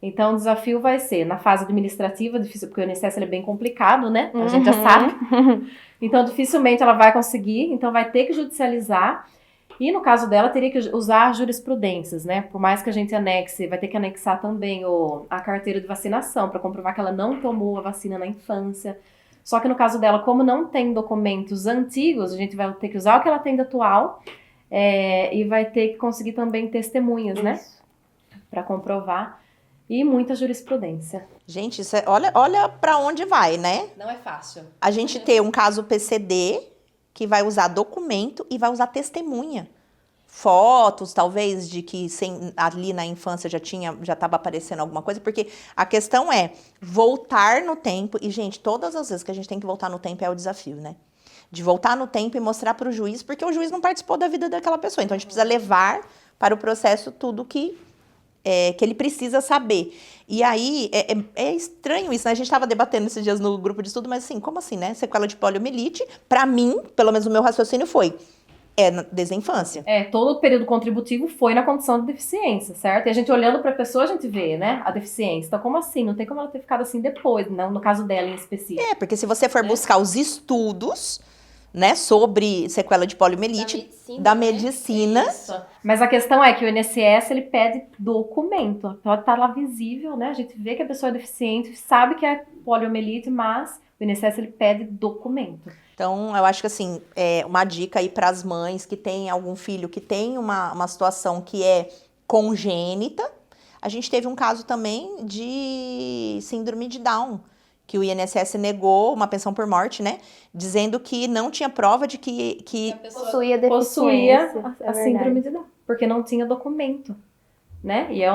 Então, o desafio vai ser, na fase administrativa, difícil, porque o INSS ele é bem complicado, né, a gente já sabe. Então, dificilmente ela vai conseguir, então vai ter que judicializar. E no caso dela, teria que usar jurisprudências, né? Por mais que a gente anexe, vai ter que anexar também a carteira de vacinação para comprovar que ela não tomou a vacina na infância. Só que no caso dela, como não tem documentos antigos, a gente vai ter que usar o que ela tem de atual e vai ter que conseguir também testemunhas, né? Para comprovar. E muita jurisprudência. Gente, isso olha para onde vai, né? Não é fácil. A gente ter um caso PCD que vai usar documento e vai usar testemunha. Fotos, talvez, de que ali na infância já estava aparecendo alguma coisa, porque a questão é voltar no tempo, e, gente, todas as vezes que a gente tem que voltar no tempo é o desafio, né? De voltar no tempo e mostrar para o juiz, porque o juiz não participou da vida daquela pessoa. Então, a gente precisa levar para o processo tudo que ele precisa saber. E aí, é estranho isso, né? A gente estava debatendo esses dias no grupo de estudo, mas assim, como assim, né? Sequela de poliomielite, para mim, pelo menos o meu raciocínio foi, desde a infância. Todo o período contributivo foi na condição de deficiência, certo? E a gente olhando para a pessoa, a gente vê, né, a deficiência. Então, como assim? Não tem como ela ter ficado assim depois, não, no caso dela em específico. Porque se você for buscar os estudos, né, sobre sequela de poliomielite, da medicina. Isso. Mas a questão é que o INSS, ele pede documento. Pode estar lá visível, né? A gente vê que a pessoa é deficiente, sabe que é poliomielite, mas o INSS, ele pede documento. Então, eu acho que, assim, uma dica aí para as mães que têm algum filho que tem uma situação que é congênita. A gente teve um caso também de síndrome de Down, que o INSS negou uma pensão por morte, né? Dizendo que não tinha prova de que a pessoa possuía a síndrome de Down, porque não tinha documento, né? E é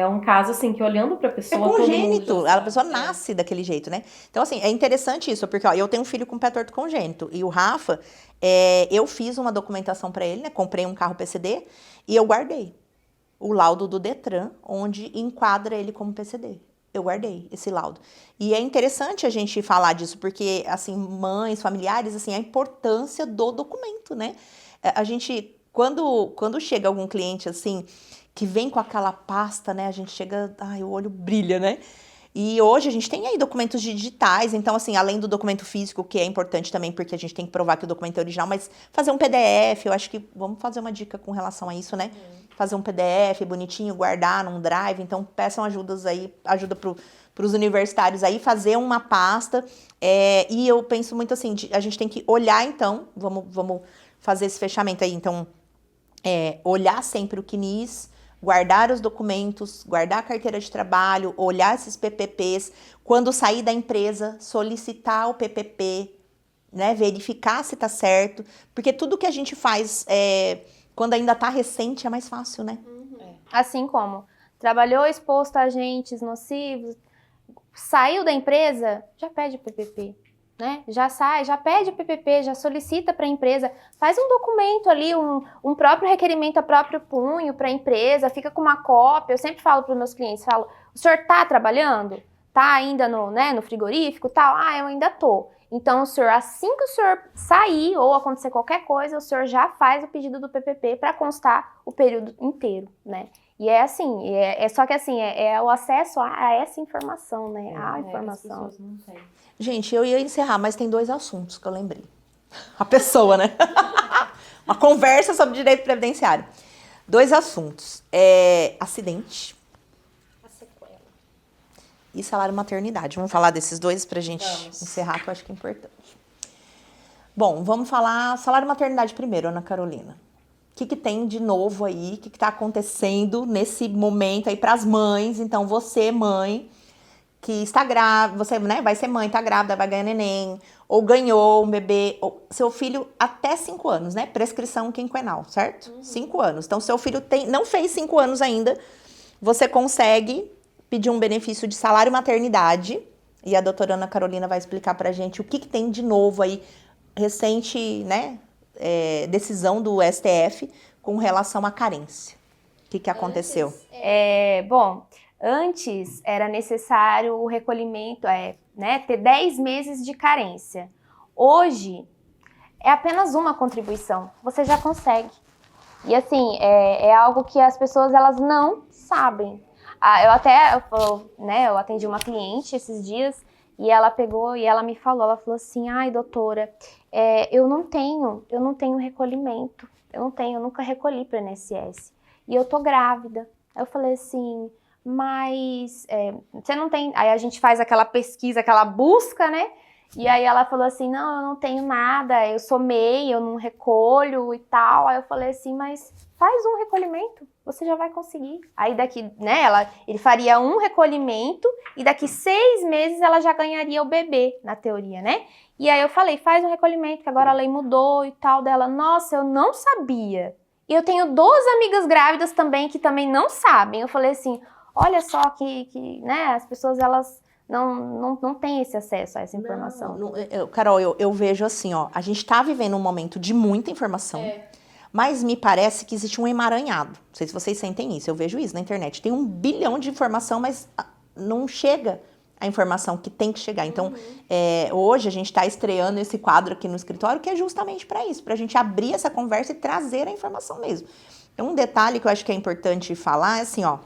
um caso, assim, que olhando para a pessoa... É congênito, a pessoa nasce daquele jeito, né? Então, assim, é interessante isso, porque eu tenho um filho com pé torto congênito, e o Rafa, eu fiz uma documentação para ele, né? Comprei um carro PCD, e eu guardei o laudo do Detran, onde enquadra ele como PCD. Eu guardei esse laudo. E é interessante a gente falar disso, porque, assim, mães, familiares, assim, a importância do documento, né? A gente, quando chega algum cliente, assim, que vem com aquela pasta, né? A gente chega, o olho brilha, né? E hoje a gente tem aí documentos digitais, então, assim, além do documento físico, que é importante também, porque a gente tem que provar que o documento é original, mas fazer um PDF, eu acho que vamos fazer uma dica com relação a isso, né? Fazer um PDF bonitinho, guardar num drive, então peçam ajuda para os universitários aí, fazer uma pasta, e eu penso muito assim, a gente tem que olhar então, vamos fazer esse fechamento aí, então, olhar sempre o CNIS, guardar os documentos, guardar a carteira de trabalho, olhar esses PPPs, quando sair da empresa, solicitar o PPP, né, verificar se tá certo, porque tudo que a gente faz quando ainda tá recente é mais fácil, né? Assim como trabalhou exposto a agentes nocivos, saiu da empresa, já pede PPP, né? Já sai, já pede PPP, já solicita para a empresa, faz um documento ali, um próprio requerimento a próprio punho para a empresa, fica com uma cópia. Eu sempre falo para os meus clientes, o senhor tá trabalhando? Tá ainda no frigorífico e tal? Eu ainda tô. Então, o senhor, assim que o senhor sair ou acontecer qualquer coisa, o senhor já faz o pedido do PPP para constar o período inteiro, né? E é assim, só que assim, é o acesso a essa informação, né? A informação. As pessoas não têm. Gente, eu ia encerrar, mas tem 2 assuntos que eu lembrei. A pessoa, né? Uma conversa sobre direito previdenciário. 2 assuntos. Acidente. A sequela. E salário maternidade. Vamos falar desses 2 pra gente encerrar, que eu acho que é importante. Bom, vamos falar salário maternidade primeiro, Ana Carolina. O que tem de novo aí? O que tá acontecendo nesse momento aí pras mães? Então, você, mãe, que está grávida, você, né, vai ser mãe, tá grávida, vai ganhar neném, ou ganhou um bebê, ou seu filho até 5 anos, né? Prescrição quinquenal, certo? 5 anos. Então, seu filho não fez 5 anos ainda, você consegue pedir um benefício de salário maternidade, e a doutora Ana Carolina vai explicar pra gente o que tem de novo aí, recente, né, decisão do STF com relação à carência. O que aconteceu? Bom, antes era necessário o recolhimento, né, ter 10 meses de carência. Hoje, é apenas uma contribuição, você já consegue. E assim, é algo que as pessoas elas não sabem. Eu atendi uma cliente esses dias e ela pegou e ela me falou, ela falou assim, ai doutora, eu não tenho recolhimento, eu nunca recolhi para o INSS e eu tô grávida. Aí eu falei assim, mas você não tem, aí a gente faz aquela pesquisa, aquela busca, né? E aí ela falou assim, não, eu não tenho nada, eu sou MEI, eu não recolho e tal. Aí eu falei assim, mas faz um recolhimento, você já vai conseguir. Aí daqui, né, ele faria um recolhimento e daqui 6 meses ela já ganharia o bebê, na teoria, né? E aí eu falei, faz um recolhimento, que agora a lei mudou e tal dela. Nossa, eu não sabia. E eu tenho 2 amigas grávidas também que também não sabem. Eu falei assim, olha só que né, as pessoas, elas não têm esse acesso a essa informação. Carol, eu vejo assim, ó, a gente tá vivendo um momento de muita informação, mas me parece que existe um emaranhado. Não sei se vocês sentem isso, eu vejo isso na internet. Tem 1 bilhão de informação, mas não chega a informação que tem que chegar. Então, hoje a gente está estreando esse quadro aqui no escritório, que é justamente para isso, para a gente abrir essa conversa e trazer a informação mesmo. Então, um detalhe que eu acho que é importante falar é assim, ó,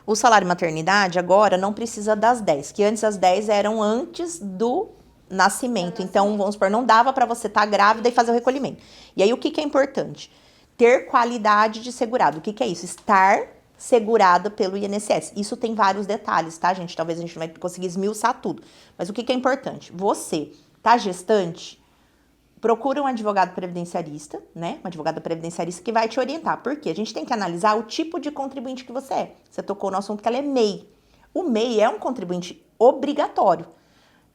o salário maternidade agora não precisa das 10, que antes as 10 eram antes do nascimento. Então, vamos supor, não dava para você estar grávida e fazer o recolhimento. E aí, o que é importante? Ter qualidade de segurado. O que é isso? Estar segurada pelo INSS. Isso tem vários detalhes, tá, gente? Talvez a gente não vai conseguir esmiuçar tudo. Mas o que é importante? Você tá gestante? Procura um advogado previdenciarista, né? Uma advogada previdenciarista que vai te orientar. Por quê? A gente tem que analisar o tipo de contribuinte que você é. Você tocou no assunto que ela é MEI. O MEI é um contribuinte obrigatório.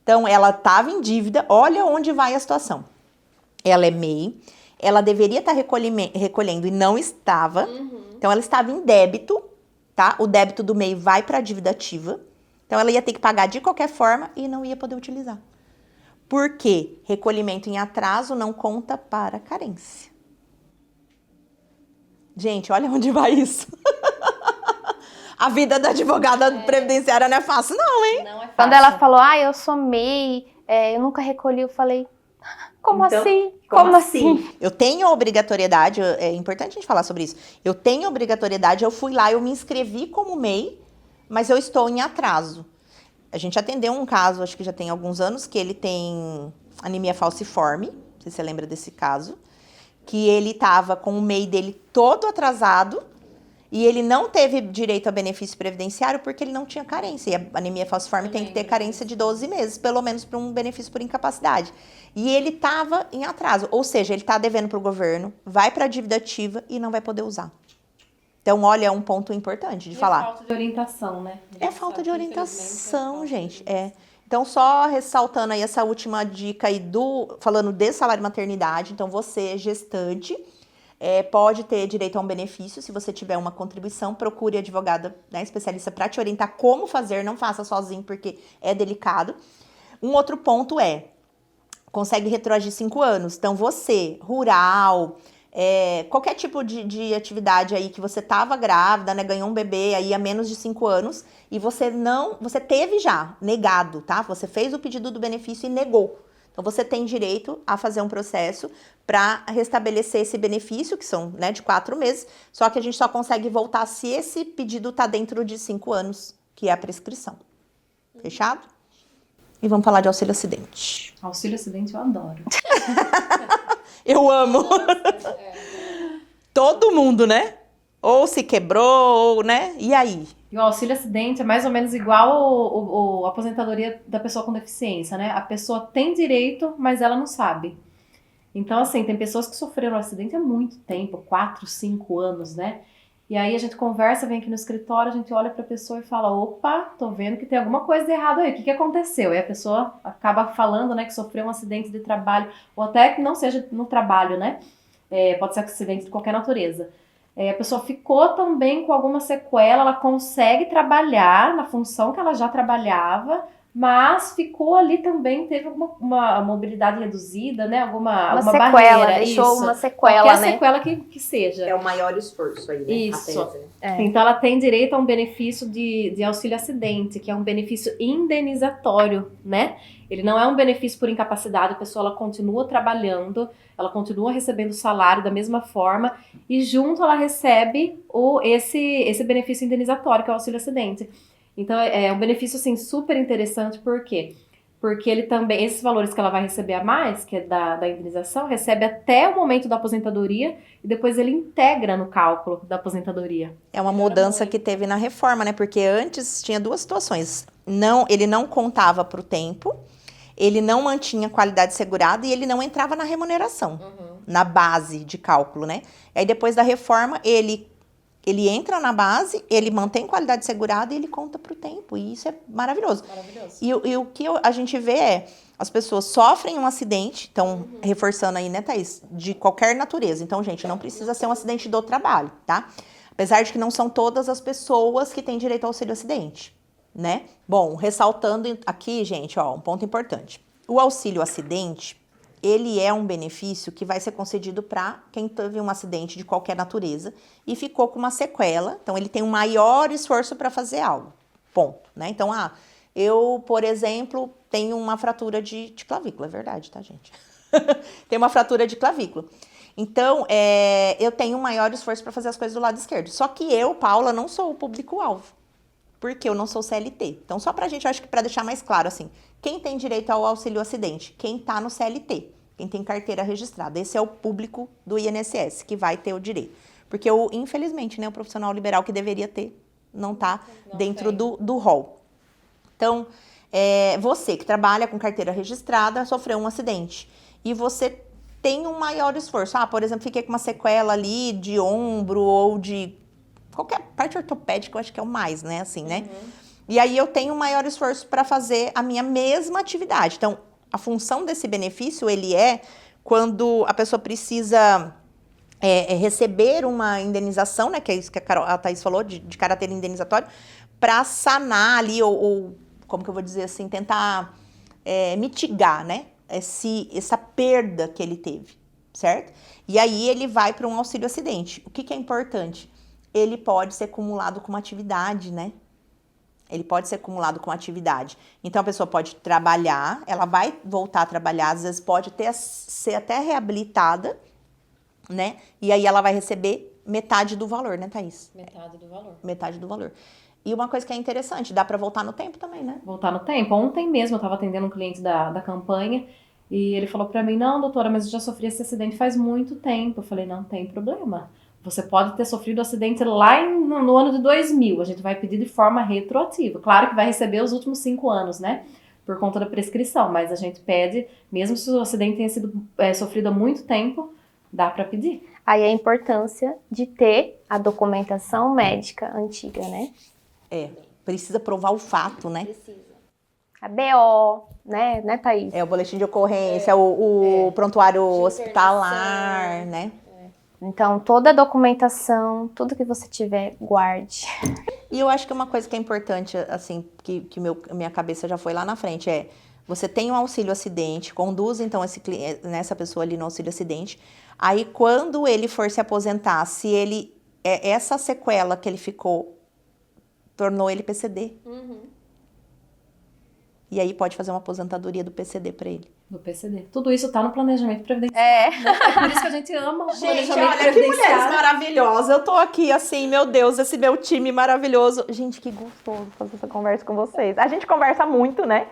Então, ela estava em dívida, olha onde vai a situação. Ela é MEI, ela deveria estar recolhendo e não estava. Então, ela estava em débito, tá? O débito do MEI vai para a dívida ativa. Então, ela ia ter que pagar de qualquer forma e não ia poder utilizar. Por quê? Recolhimento em atraso não conta para carência. Gente, olha onde vai isso. A vida da advogada previdenciária não é fácil, não, hein? Não é fácil. Quando ela falou, eu sou MEI, eu nunca recolhi, eu falei, como Então, assim? Como assim? Eu tenho obrigatoriedade, é importante a gente falar sobre isso. Eu tenho obrigatoriedade, eu fui lá, eu me inscrevi como MEI, mas eu estou em atraso. A gente atendeu um caso, acho que já tem alguns anos, que ele tem anemia falciforme, não sei se você lembra desse caso, que ele estava com o MEI dele todo atrasado e ele não teve direito a benefício previdenciário porque ele não tinha carência. E a anemia falciforme tem que ter carência de 12 meses, pelo menos para um benefício por incapacidade. E ele estava em atraso, ou seja, ele está devendo para o governo, vai para a dívida ativa e não vai poder usar. Então, olha, é um ponto importante de falar. É falta de orientação, né? É falta de orientação, gente. Então, só ressaltando aí essa última dica aí falando de salário maternidade. Então, você, gestante, pode ter direito a um benefício se você tiver uma contribuição. Procure advogada, né, especialista para te orientar como fazer. Não faça sozinho, porque é delicado. Um outro ponto consegue retroagir 5 anos. Então, você, rural, qualquer tipo de atividade aí que você estava grávida, né, ganhou um bebê aí há menos de 5 anos e você teve já negado, tá? Você fez o pedido do benefício e negou. Então, você tem direito a fazer um processo para restabelecer esse benefício, que são, né, de 4 meses, só que a gente só consegue voltar se esse pedido está dentro de 5 anos, que é a prescrição. Fechado? E vamos falar de auxílio acidente. Auxílio acidente eu adoro. Eu amo. Todo mundo, né? Ou se quebrou, ou, né? E aí? E o auxílio acidente é mais ou menos igual a aposentadoria da pessoa com deficiência, né? A pessoa tem direito, mas ela não sabe. Então, assim, tem pessoas que sofreram um acidente há muito tempo, 4, 5 anos, né? E aí a gente conversa, vem aqui no escritório, a gente olha para a pessoa e fala, opa, tô vendo que tem alguma coisa de errado aí, o que que aconteceu? E a pessoa acaba falando, né, que sofreu um acidente de trabalho, ou até que não seja no trabalho, né? Pode ser um acidente de qualquer natureza. A pessoa ficou também com alguma sequela, ela consegue trabalhar na função que ela já trabalhava, mas ficou ali também, teve uma mobilidade reduzida, né? Alguma sequela, barreira. deixou Isso. uma sequela, Qualquer né? sequela que seja. É o maior esforço aí, né? Isso. A tese, né? Então, ela tem direito a um benefício de auxílio acidente, que é um benefício indenizatório, né? Ele não é um benefício por incapacidade, a pessoa ela continua trabalhando, ela continua recebendo salário da mesma forma, e junto ela recebe esse benefício indenizatório, que é o auxílio acidente. Então, é um benefício, assim, super interessante, por quê? Porque ele também, esses valores que ela vai receber a mais, que é da indenização, recebe até o momento da aposentadoria e depois ele integra no cálculo da aposentadoria. É uma mudança que teve na reforma, né? Porque antes tinha duas situações. Ele não contava para o tempo, ele não mantinha qualidade segurada e ele não entrava na remuneração, na base de cálculo, né? E aí depois da reforma, ele entra na base, ele mantém qualidade segurada e ele conta para o tempo. E isso é maravilhoso. E o que a gente vê é, as pessoas sofrem um acidente, então, reforçando aí, né, Thaís? De qualquer natureza. Então, gente, não precisa ser um acidente do trabalho, tá? Apesar de que não são todas as pessoas que têm direito ao auxílio acidente, né? Bom, ressaltando aqui, gente, ó, um ponto importante. O auxílio acidente, ele é um benefício que vai ser concedido para quem teve um acidente de qualquer natureza e ficou com uma sequela. Então, ele tem um maior esforço para fazer algo. Ponto, né? Então, eu, por exemplo, tenho uma fratura de clavícula. É verdade, tá, gente? Tenho uma fratura de clavícula. Então, eu tenho um maior esforço para fazer as coisas do lado esquerdo. Só que eu, Paula, não sou o público-alvo. Porque eu não sou CLT. Então, só pra gente, eu acho que pra deixar mais claro, assim, quem tem direito ao auxílio acidente? Quem tá no CLT, quem tem carteira registrada. Esse é o público do INSS que vai ter o direito. Porque, infelizmente, né, o profissional liberal que deveria ter não tá dentro do rol. Então, você que trabalha com carteira registrada sofreu um acidente e você tem um maior esforço. Por exemplo, fiquei com uma sequela ali de ombro ou de qualquer parte ortopédica, eu acho que é o mais, né? Assim, né? E aí eu tenho um maior esforço para fazer a minha mesma atividade. Então, a função desse benefício, ele é quando a pessoa precisa receber uma indenização, né? Que é isso que a Thaís falou, de caráter indenizatório, para sanar ali, ou como que eu vou dizer assim, tentar mitigar, né? Essa perda que ele teve, certo? E aí ele vai para um auxílio acidente. O que é importante? Ele pode ser acumulado com uma atividade, né? Ele pode ser acumulado com atividade. Então, a pessoa pode trabalhar, ela vai voltar a trabalhar, às vezes pode ser até reabilitada, né? E aí ela vai receber metade do valor, né, Thaís? Metade do valor. Metade do valor. E uma coisa que é interessante, dá para voltar no tempo também, né? Voltar no tempo. Ontem mesmo eu estava atendendo um cliente da campanha e ele falou para mim, não, doutora, mas eu já sofri esse acidente faz muito tempo. Eu falei, não tem problema. Você pode ter sofrido o acidente lá no ano de 2000. A gente vai pedir de forma retroativa. Claro que vai receber os últimos 5 anos, né? Por conta da prescrição. Mas a gente pede, mesmo se o acidente tenha sido sofrido há muito tempo, dá para pedir. Aí a importância de ter a documentação médica antiga, né? Precisa provar o fato, né? Precisa. A BO, né, Thaís? O boletim de ocorrência, o prontuário hospitalar, né? Então, toda a documentação, tudo que você tiver, guarde. E eu acho que uma coisa que é importante, assim, que minha cabeça já foi lá na frente, você tem um auxílio acidente, conduz então essa pessoa ali no auxílio acidente, aí quando ele for se aposentar, se ele, essa sequela que ele ficou, tornou ele PCD. E aí pode fazer uma aposentadoria do PCD para ele. Do PCD. Tudo isso tá no planejamento previdenciário. É por isso que a gente ama o planejamento previdenciário. Que mulheres maravilhosas. Eu tô aqui assim, meu Deus, esse meu time maravilhoso. Gente, que gostoso fazer essa conversa com vocês. A gente conversa muito, né?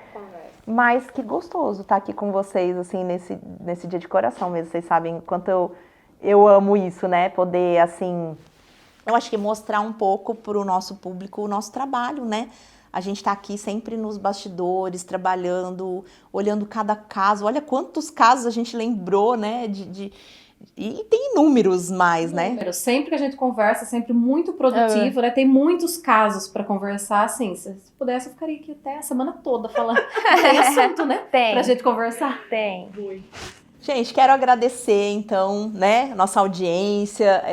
Mas que gostoso estar aqui com vocês, assim, nesse dia de coração mesmo. Vocês sabem quanto eu amo isso, né? Poder, assim, eu acho que mostrar um pouco pro nosso público o nosso trabalho, né? A gente está aqui sempre nos bastidores, trabalhando, olhando cada caso. Olha quantos casos a gente lembrou, né? E tem inúmeros mais, né? Número. Sempre que a gente conversa, sempre muito produtivo, né? Tem muitos casos para conversar, assim, se pudesse eu ficaria aqui até a semana toda falando. Tem assunto, né? Tem. Pra gente conversar. Tem. Gente, quero agradecer, então, né, nossa audiência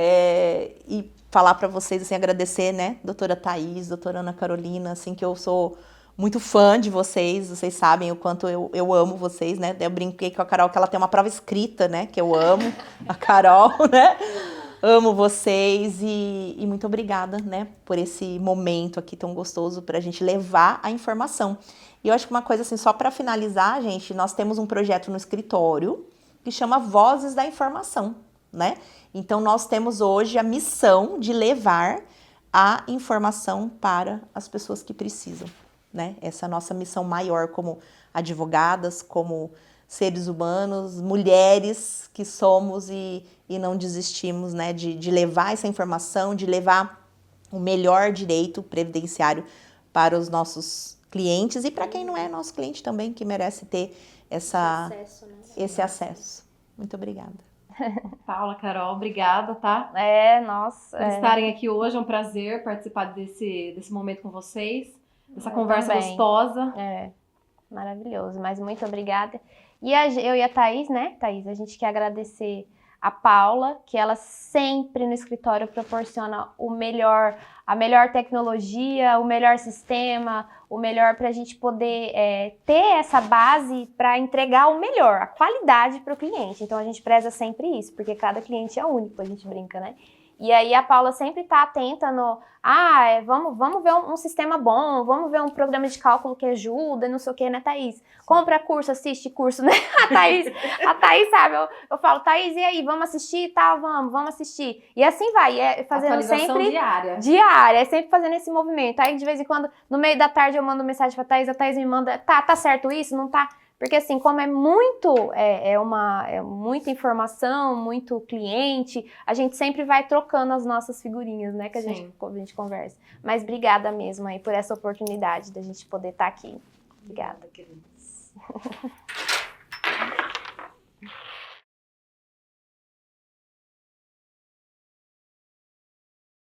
e falar para vocês, assim, agradecer, né, doutora Thaís, doutora Ana Carolina, assim, que eu sou muito fã de vocês sabem o quanto eu amo vocês, né, eu brinquei com a Carol que ela tem uma prova escrita, né, que eu amo a Carol, né, amo vocês e muito obrigada, né, por esse momento aqui tão gostoso pra gente levar a informação. E eu acho que uma coisa, assim, só para finalizar, gente, nós temos um projeto no escritório que chama Vozes da Informação, né? Então, nós temos hoje a missão de levar a informação para as pessoas que precisam, né? Essa é a nossa missão maior como advogadas, como seres humanos, mulheres que somos e não desistimos, né? De levar essa informação, de levar o melhor direito previdenciário para os nossos clientes e para quem não é nosso cliente também, que merece ter esse acesso. Muito obrigada. Paula, Carol, obrigada, tá? Nossa. Por estarem aqui hoje, é um prazer participar desse momento com vocês, dessa conversa também. gostosa. Maravilhoso, mas muito obrigada. E eu e a Thaís, né, Thaís, a gente quer agradecer a Paula, que ela sempre no escritório proporciona a melhor tecnologia, o melhor sistema, o melhor para a gente poder ter essa base para entregar o melhor, a qualidade para o cliente. Então a gente preza sempre isso, porque cada cliente é único, a gente brinca, né? E aí a Paula sempre tá atenta vamos ver um sistema bom, vamos ver um programa de cálculo que ajuda, não sei o que, né, Thaís? Compra curso, assiste curso, né? A Thaís sabe, eu falo, Thaís, e aí, vamos assistir? Tá, vamos assistir. E assim vai, fazendo Atualização sempre... diária, sempre fazendo esse movimento. Aí, de vez em quando, no meio da tarde, eu mando mensagem pra Thaís, a Thaís me manda, tá certo isso? Não tá? Porque assim, como é muita informação, muito cliente, a gente sempre vai trocando as nossas figurinhas, né? Que a gente conversa. Mas obrigada mesmo aí por essa oportunidade da gente poder estar aqui. Obrigada, queridos.